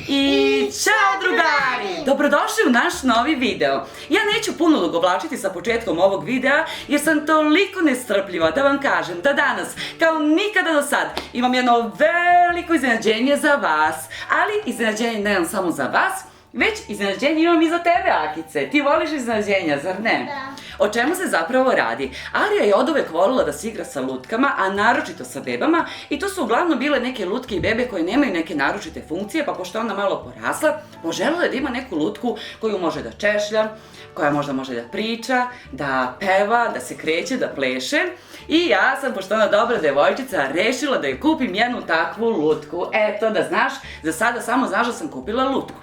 I ćao drugari! Dobrodošli u naš novi video. Ja neću puno odugovlačiti sa početkom ovog videa jer sam toliko nestrpljiva da vam kažem da danas, kao nikada do sad, imam jedno veliko iznenađenje za vas. Ali iznenađenje ne imam samo za vas, već iznenađenje imam i za tebe, Akice. Ti voliš iznenađenja, zar ne? Da. O čemu se zapravo radi? Arija je oduvek volila da se igra sa lutkama, a naročito sa bebama, i to su uglavnom bile neke lutke i bebe koje nemaju neke naročite funkcije, pa pošto je ona malo porasla, poželjela je da ima neku lutku koju može da češlja, koja možda može da priča, da peva, da se kreće, da pleše. I ja sam, pošto ona dobra devojčica, rešila da joj kupim jednu takvu lutku. Eto, da znaš, za sada samo znaš da sam kupila lutku.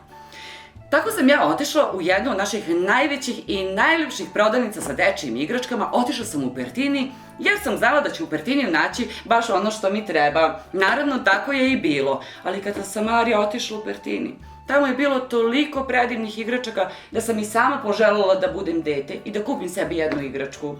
Tako sam ja otišla u jednu od naših najvećih i najljepših prodavnica sa dečijim igračkama. Otišla sam u Pertini jer sam znala da će u Pertiniju naći baš ono što mi treba. Naravno, tako je i bilo. Ali kada sam Arija otišla u Pertini, tamo je bilo toliko predivnih igračaka da sam i sama poželjela da budem dete i da kupim sebi jednu igračku.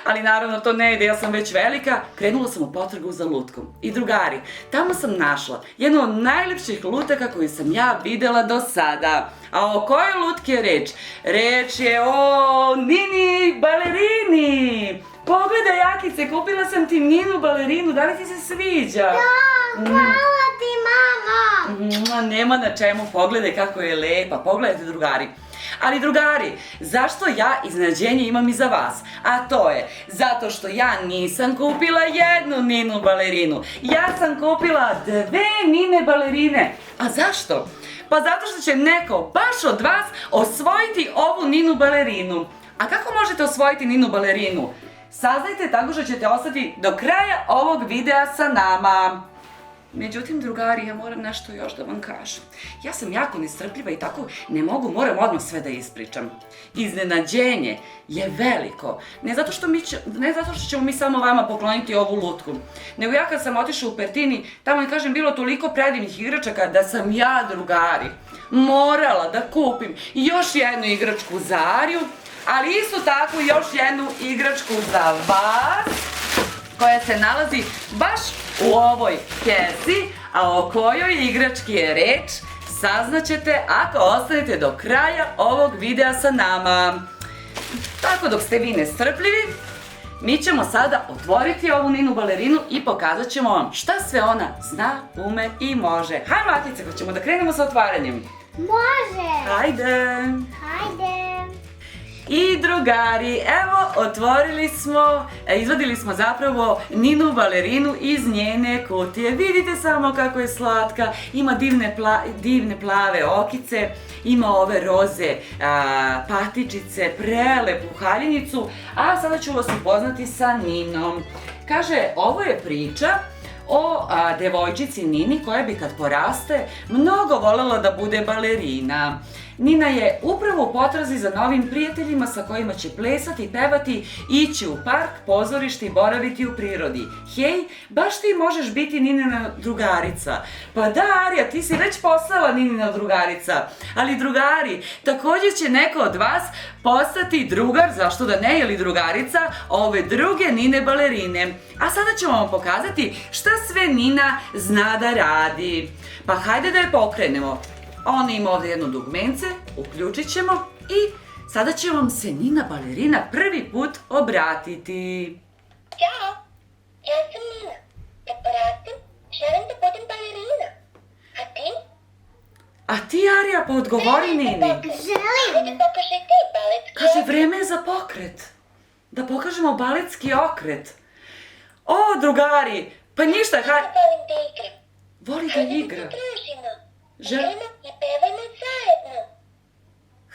Ali naravno to ne ide, ja sam već velika, krenula sam u potragu za lutkom. I drugari, tamo sam našla jednu od najljepših lutaka koju sam ja videla do sada. A o kojoj lutki je reč? Reč je o Nini balerini! Pogledaj, Akice, kupila sam ti Ninu balerinu, da li ti se sviđa? Da, hvala ti, mama! Nema na čemu, pogledaj kako je lepa, pogledajte drugari. Ali drugari, zašto ja iznenađenje imam i za vas? A to je zato što ja nisam kupila jednu Ninu balerinu. Ja sam kupila dve Nine balerine. A zašto? Pa zato što će neko baš od vas osvojiti ovu Ninu balerinu. A kako možete osvojiti Ninu balerinu? Saznajte tako što ćete ostati do kraja ovog videa sa nama. Međutim, drugari, ja moram nešto još da vam kažem. Ja sam jako nestrpljiva i tako moram odmah sve da ispričam. Iznenađenje je veliko. Ne zato što ćemo mi samo vama pokloniti ovu lutku. Nego ja kad sam otišla u Pertini, tamo je, kažem, bilo toliko predivnih igračaka da sam ja, drugari, morala da kupim još jednu igračku za Ariju, ali isto tako još jednu igračku za vas, koja se nalazi baš u ovoj kesi, a o kojoj igrački je reč saznaćete ako ostanete do kraja ovog videa sa nama. Tako, dok ste vi nestrpljivi, mi ćemo sada otvoriti ovu Ninu balerinu i pokazat ćemo vam šta sve ona zna, ume i može. Hajde, Matice, ko ćemo da krenemo sa otvaranjem? Može! Hajde! Hajde! I drugari, evo, izvadili smo zapravo Ninu balerinu iz njene kutije. Vidite samo kako je slatka, ima divne plave okice, ima ove roze patičice, prelepu haljinicu, a sada ću vas upoznati sa Ninom. Kaže, ovo je priča o devojčici Nini koja bi kad poraste mnogo voljela da bude balerina. Nina je upravo u potrazi za novim prijateljima sa kojima će plesati, pevati, ići u park, pozorište i boraviti u prirodi. Hej, baš ti možeš biti Ninina drugarica. Pa da, Arija, ti si već postala Ninina drugarica. Ali drugari, također će neko od vas postati drugar, zašto da ne, ili drugarica ove druge Nine balerine. A sada ćemo vam pokazati šta sve Nina zna da radi. Pa hajde da je pokrenemo. Ona ima ovdje jedno dugmence, uključit ćemo i sada će vam se Nina balerina prvi put obratiti. Ćao, ja sam Nina. Kad porastem, želim da budem balerina. A ti? A ti, Arija, pa odgovori Nini. Želim! Da pokaže ti baletski Kaže, vreme je za pokret. Da pokažemo baletski okret. O, drugari, pa ništa, Ja volim da igram. voli da Hajde igra. da se družimo. Žel- Igramo i pevajmo zajedno.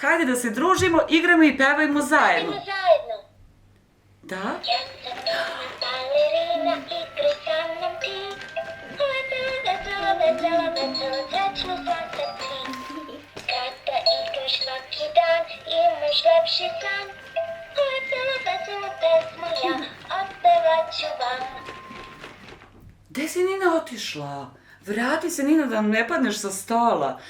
Hajde da se družimo, igramo i pevajmo zajedno. Idemo zajedno. Da? Ja sam Nina balerina, igraj sa mnom ti. Ova cela srećno svaka ti. Kada igraš svaki dan, imaš lepši san. Ova cela pesmu ja otpevat ću vam. Gde si, Nina, otišla? Vrati se, Nina, da nam ne padneš sa stola.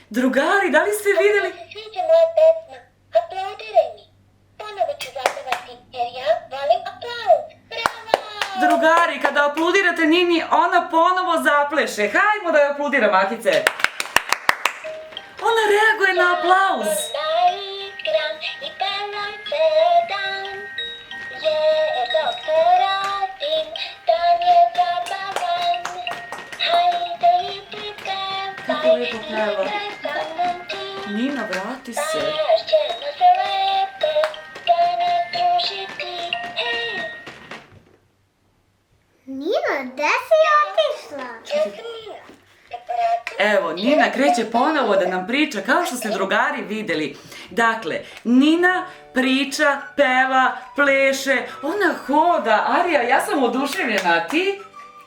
Drugari, da li ste vidjeli? Ako ti se sviđa moja pesma, aplaudiraj mi. Ponovo ću zapevati, jer ja volim aplauz. Bravo! Drugari, kada aplaudirate Nini, ona ponovo zapleše. Hajmo da joj aplaudiramo, Akice. Ona reaguje na aplauz. Igram i pevam ceo dan, jer doktor radim, dan je zabavan. Hajde i ti Kako pevaj, lepo peva. igraj sa mnom ti. Nina, vrati se. Baš ćemo se lepo danas družiti, hej. Nina, gde si otišla? Ja sam Nina, da pratim. Evo, Nina kreće ponovo da nam priča, kao što ste drugari videli. Dakle, Nina priča, peva, pleše, ona hoda. Arija, ja sam oduševljena, a ti?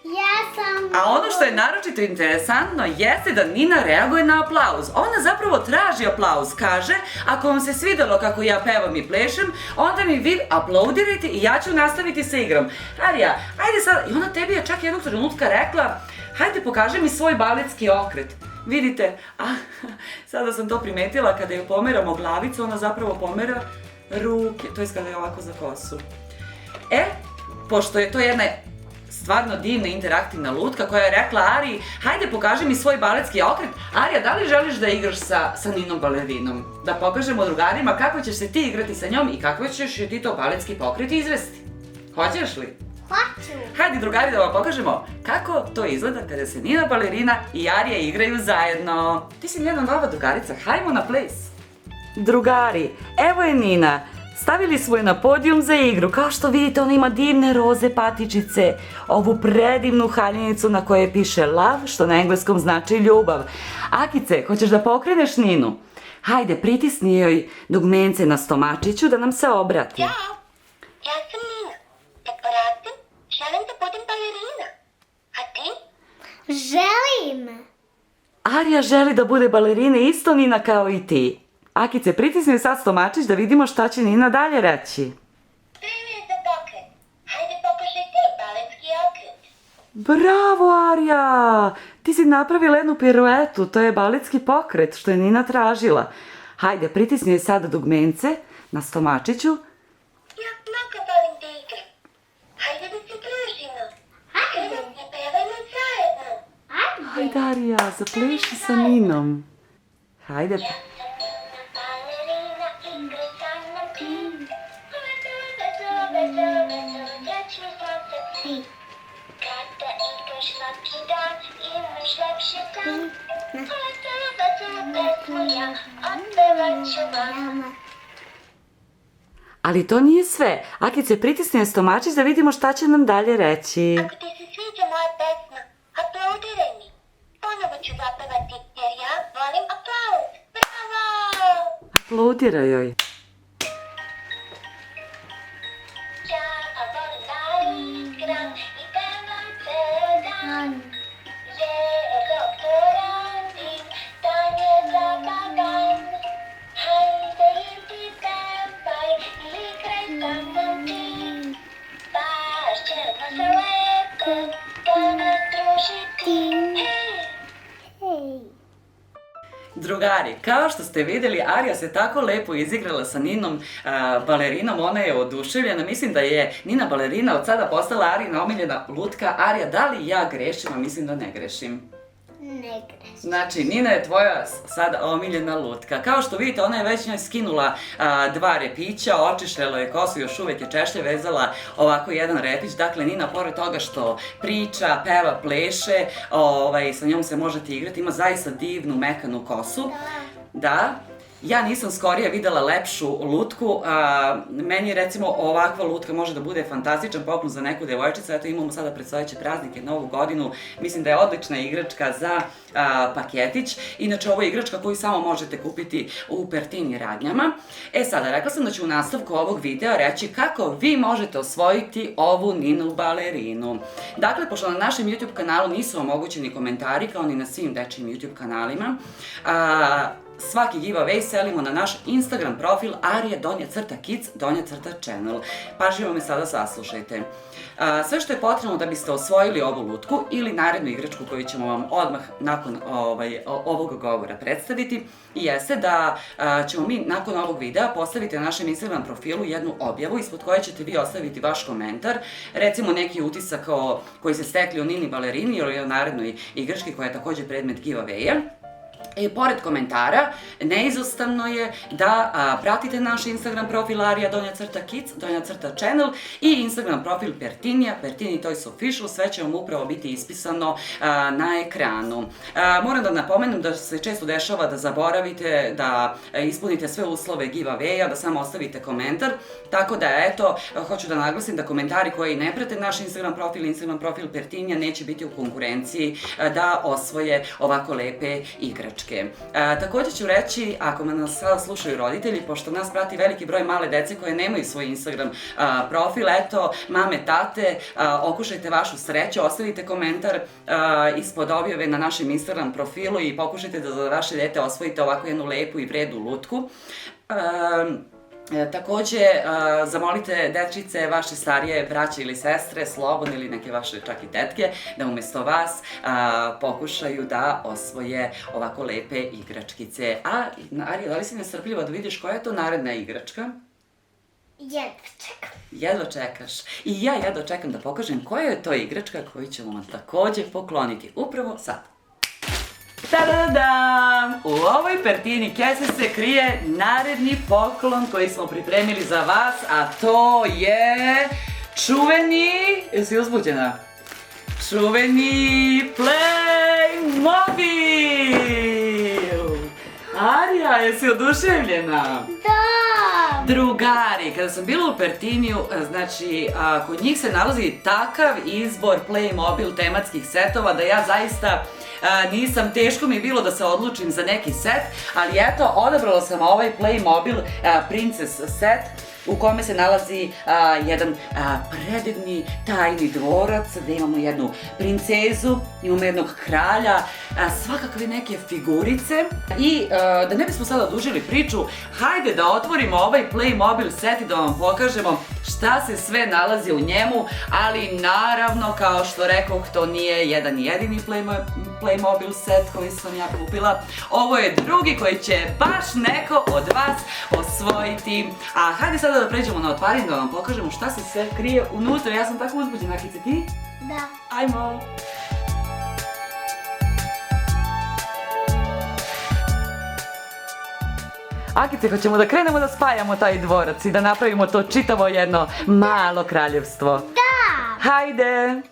Ja sam... A ono što je naročito interesantno jeste da Nina reaguje na aplauz. Ona zapravo traži aplauz, kaže, ako vam se svidelo kako ja pevam i plešem, onda mi vi aplaudirajte i ja ću nastaviti sa igrom. Arija, ajde sad, i ona tebi je čak jednog trenutka rekla, hajde pokaži mi svoj baletski okret. Vidite, sada sam to primetila, kada je pomeramo glavicu, ona zapravo pomera ruke, to je kada je ovako za kosu. Pošto je to jedna stvarno divna interaktivna lutka koja je rekla Ariji, hajde pokaži mi svoj baletski okret. Arija, da li želiš da igraš sa Ninom balerinom? Da pokažemo drugarima kako ćeš se ti igrati sa njom i kako ćeš ti to baletski pokret izvesti. Hoćeš li? Hoću. Hajde drugari da vam pokažemo kako to izgleda kada se Nina balerina i Arija igraju zajedno. Ti si njena nova drugarica, hajmo na ples. Drugari, evo je Nina. Stavili smo je na podijum za igru. Kao što vidite, ona ima divne roze patičice, ovu predivnu haljinicu na kojoj piše love, što na engleskom znači ljubav. Akice, hoćeš da pokreneš Ninu? Hajde, pritisni joj dugmence na stomačiću da nam se obrati. Ja sam Nina, da pratim, želim da budem balerina. A ti? Želim. Arija želi da bude balerina isto Nina kao i ti. Akice, pritisni sad stomačić da vidimo šta će Nina dalje reći. Vreme je za pokret. Hajde pokušaj ti baletski okret. Bravo, Arija! Ti si napravila jednu piruetu, to je baletski pokret što je Nina tražila. Hajde, pritisni joj sada dugmence na stomačiću. Ja mnogo volim da igram. Hajde da se družimo. Krenemo i pevajmo zajedno. Hajde, Arija, zapleši sa Ninom. Hajde. Balerina, igraj sa mnom ti. Večni sunce ti. Kada igraš svaki dan, imaš lepši dan. Pesmu ja otpevat ću vam. Ali to nije sve. Akice, pritisni joj stomačić da vidimo šta će nam dalje reći. Ako ti se sviđa moja pesma, aplaudiraj mi. Ponovo ću zapevati jer ja volim aplauz. Bravo! Aplaudiraj joj. Ja volim da igram i pevam ceo dan. Jer doktor radim, dan je zabavan. Hajde i ti pevaj, igraj sa mnom ti. Baš ćemo se lepo danas družiti. Hej! Hej. Drugari, kao što ste vidjeli, Arija se tako lepo izigrala sa Ninom balerinom, ona je oduševljena. Mislim da je Nina balerina od sada postala Arijina omiljena lutka. Arija, da li ja grešim, a mislim da ne grešim? Ne greš. Znači, Nina je tvoja sada omiljena lutka. Kao što vidite, ona je već njoj skinula 2 repića, očišljala je kosu, još uvek je češlje vezala ovako jedan repić. Dakle, Nina, pored toga što priča, peva, pleše, sa njom se možete igrati, ima zaista divnu, mekanu kosu. Da. Ja nisam skorije videla lepšu lutku, meni recimo ovakva lutka može da bude fantastičan poklon za neku devojčicu, eto imamo sada predstojeće praznike, Novu godinu, mislim da je odlična igračka za paketić, inače ovo je igračka koju samo možete kupiti u Pertini radnjama. Sada, rekla sam da ću u nastavku ovog videa reći kako vi možete osvojiti ovu Ninu balerinu. Dakle, pošto na našem YouTube kanalu nisu omogućeni komentari kao ni na svim dečijim YouTube kanalima, svaki giveaway selimo na naš Instagram profil Arija_kids_channel. Pažljivo me sada saslušajte. Sve što je potrebno da biste osvojili ovu lutku ili narednu igračku koju ćemo vam odmah nakon ovog govora predstaviti, jeste da ćemo mi nakon ovog videa postaviti na našem Instagram profilu jednu objavu ispod koje ćete vi ostaviti vaš komentar, recimo neki utisak koji ste stekli o Nini Balerini ili o narednoj igrački koja je takođe predmet giveaway-a. I pored komentara, neizostavno je da pratite naš Instagram profil Arija_kids_channel i Instagram profil Pertinija, Pertini Toys Official, sve će vam upravo biti ispisano na ekranu. Moram da napomenem da se često dešava da zaboravite da ispunite sve uslove giveaway-a, da samo ostavite komentar, tako da eto, hoću da naglasim da komentari koji ne prate naš Instagram profil Pertinija neće biti u konkurenciji da osvoje ovako lepe igračke. Takođe ću reći, ako nas sada slušaju roditelji, pošto nas prati veliki broj male dece koje nemaju svoj Instagram profil, eto, mame, tate, okušajte vašu sreću, ostavite komentar ispod objave na našem Instagram profilu i pokušajte da za vaše dete osvojite ovako jednu lepu i vrednu lutku. Takođe, zamolite dečice, vaše starije braće ili sestre, slobodne ili neke vaše čak i tetke, da umesto vas pokušaju da osvoje ovako lepe igračkice. Arija, da li si nestrpljiva da vidiš koja je to naredna igračka? Jedva čekam. Jedva čekaš. I ja jedva čekam da pokažem koja je to igračka koju ćemo vam takođe pokloniti upravo sad. Tadadam! U ovoj Pertini kese se krije naredni poklon koji smo pripremili za vas, a to je čuveni, jesi uzbuđena? Čuveni Playmobil! Arija, jesi oduševljena? Da! Drugari, kada sam bila u Pertiniju, znači, kod njih se nalazi takav izbor Playmobil tematskih setova da ja zaista nisam, teško mi je bilo da se odlučim za neki set, ali eto, odabrala sam ovaj Playmobil Princess set u kome se nalazi jedan predivni tajni dvorac, gde imamo jednu princezu, imamo jednog kralja, svakakve neke figurice i da ne bismo sada odužili priču, hajde da otvorimo ovaj Playmobil set i da vam pokažemo šta se sve nalazi u njemu, ali naravno, kao što rekoh, to nije jedan jedini Playmobil set koji sam ja kupila. Ovo je drugi koji će baš neko od vas osvojiti. A hajde sada da pređemo na otvaranje da vam pokažemo šta se sve krije unutra. Ja sam tako uzbuđena, Akice, ti? Da. Ajmo! Akice, hoćemo da krenemo da spajamo taj dvorac i da napravimo to čitavo jedno malo kraljevstvo. Da! Hajde!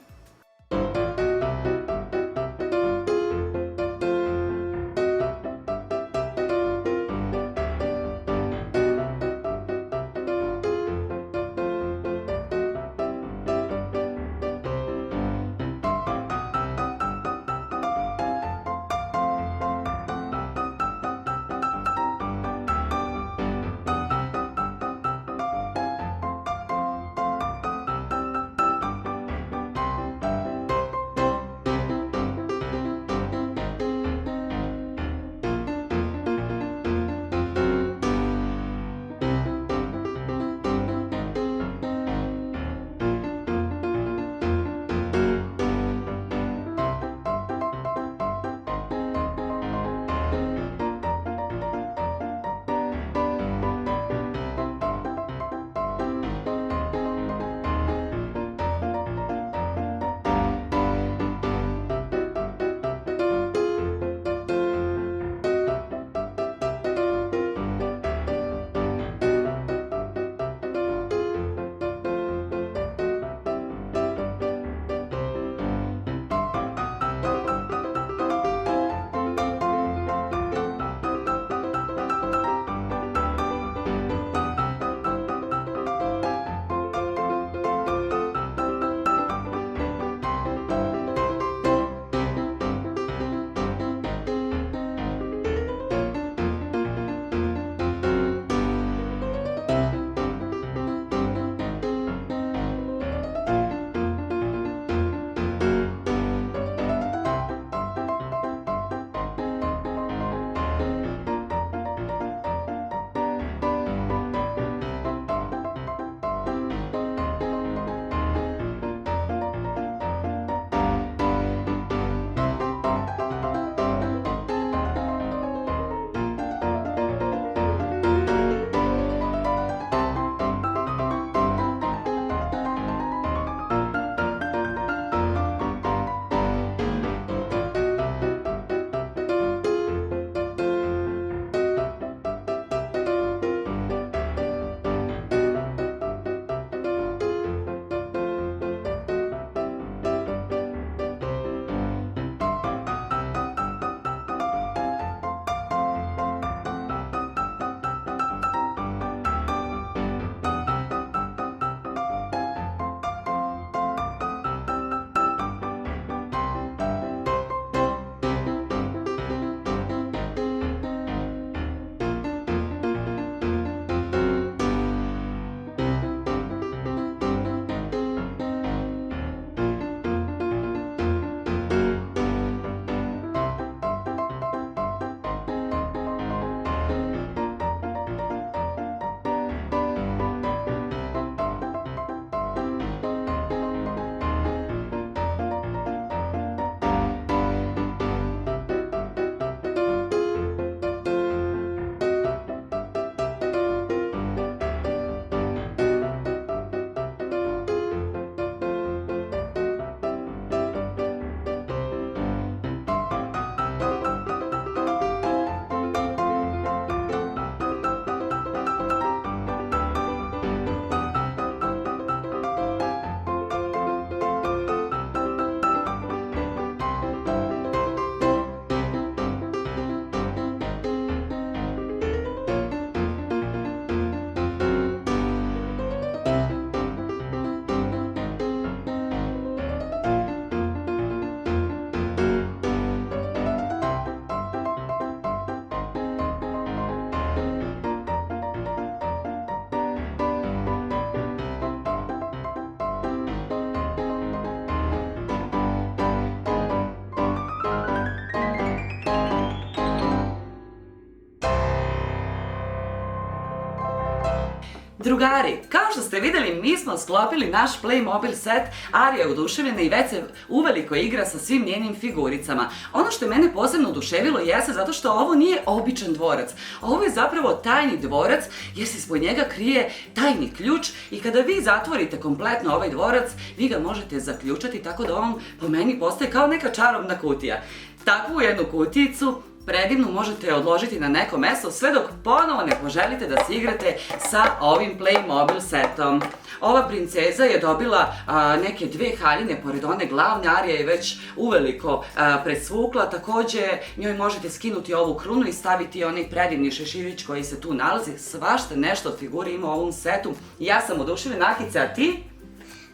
Drugari, kao što ste vidjeli, mi smo sklopili naš Playmobil set. Arija je oduševljena i već se uveliko igra sa svim njenim figuricama. Ono što je mene posebno oduševilo jeste zato što ovo nije običan dvorac. Ovo je zapravo tajni dvorac jer se ispod njega krije tajni ključ i kada vi zatvorite kompletno ovaj dvorac, vi ga možete zaključati tako da on po meni postaje kao neka čarobna kutija. Takvu jednu kutijicu predivnu možete odložiti na neko mesto sve dok ponovo ne poželite da se igrate sa ovim Playmobil setom. Ova princeza je dobila neke 2 haljine pored one glavne. Arija je već uveliko presvukla. Takođe njoj možete skinuti ovu krunu i staviti onaj predivni šeširić koji se tu nalazi. Svašta nešto od figure ima u ovom setu. Ja sam oduševljena, Akice, a ti?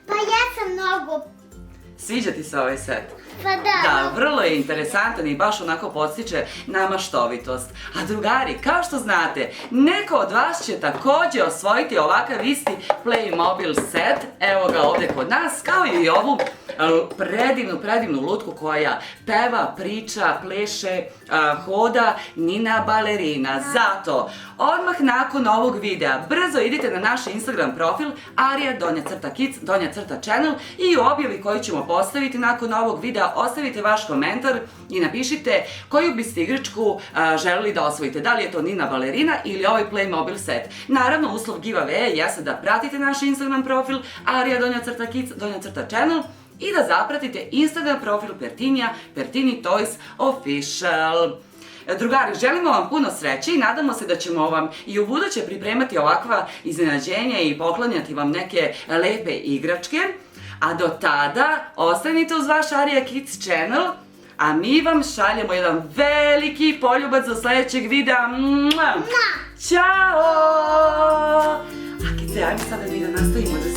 Pa ja sam mnogo. Sviđa ti se ovaj set? Pa da. Da, vrlo je interesantan i baš onako podstiče na maštovitost. A drugari, kao što znate, neko od vas će takođe osvojiti ovakav isti Playmobil set. Evo ga ovde kod nas, kao i ovu predivnu lutku koja peva, priča, pleše, hoda, Nina Balerina. Zato, odmah nakon ovog videa, brzo idite na naš Instagram profil Arija_Kids_Channel i u objavi koju ćemo postaviti nakon ovog videa ostavite vaš komentar i napišite koju biste igračku želeli da osvojite. Da li je to Nina Balerina ili ovaj Playmobil set. Naravno, uslov giveaway jeste da pratite naš Instagram profil Arija_Kids_Channel i da zapratite Instagram profil Pertinija, Pertini Toys Official. Drugari, želimo vam puno sreće i nadamo se da ćemo vam i u buduće pripremati ovakva iznenađenja i poklanjati vam neke lepe igračke. A do tada, ostanite uz vaš Arija Kids channel, a mi vam šaljemo jedan veliki poljubac do sledećeg videa. Ćao! Akice, ajmo sada mi da nastavimo da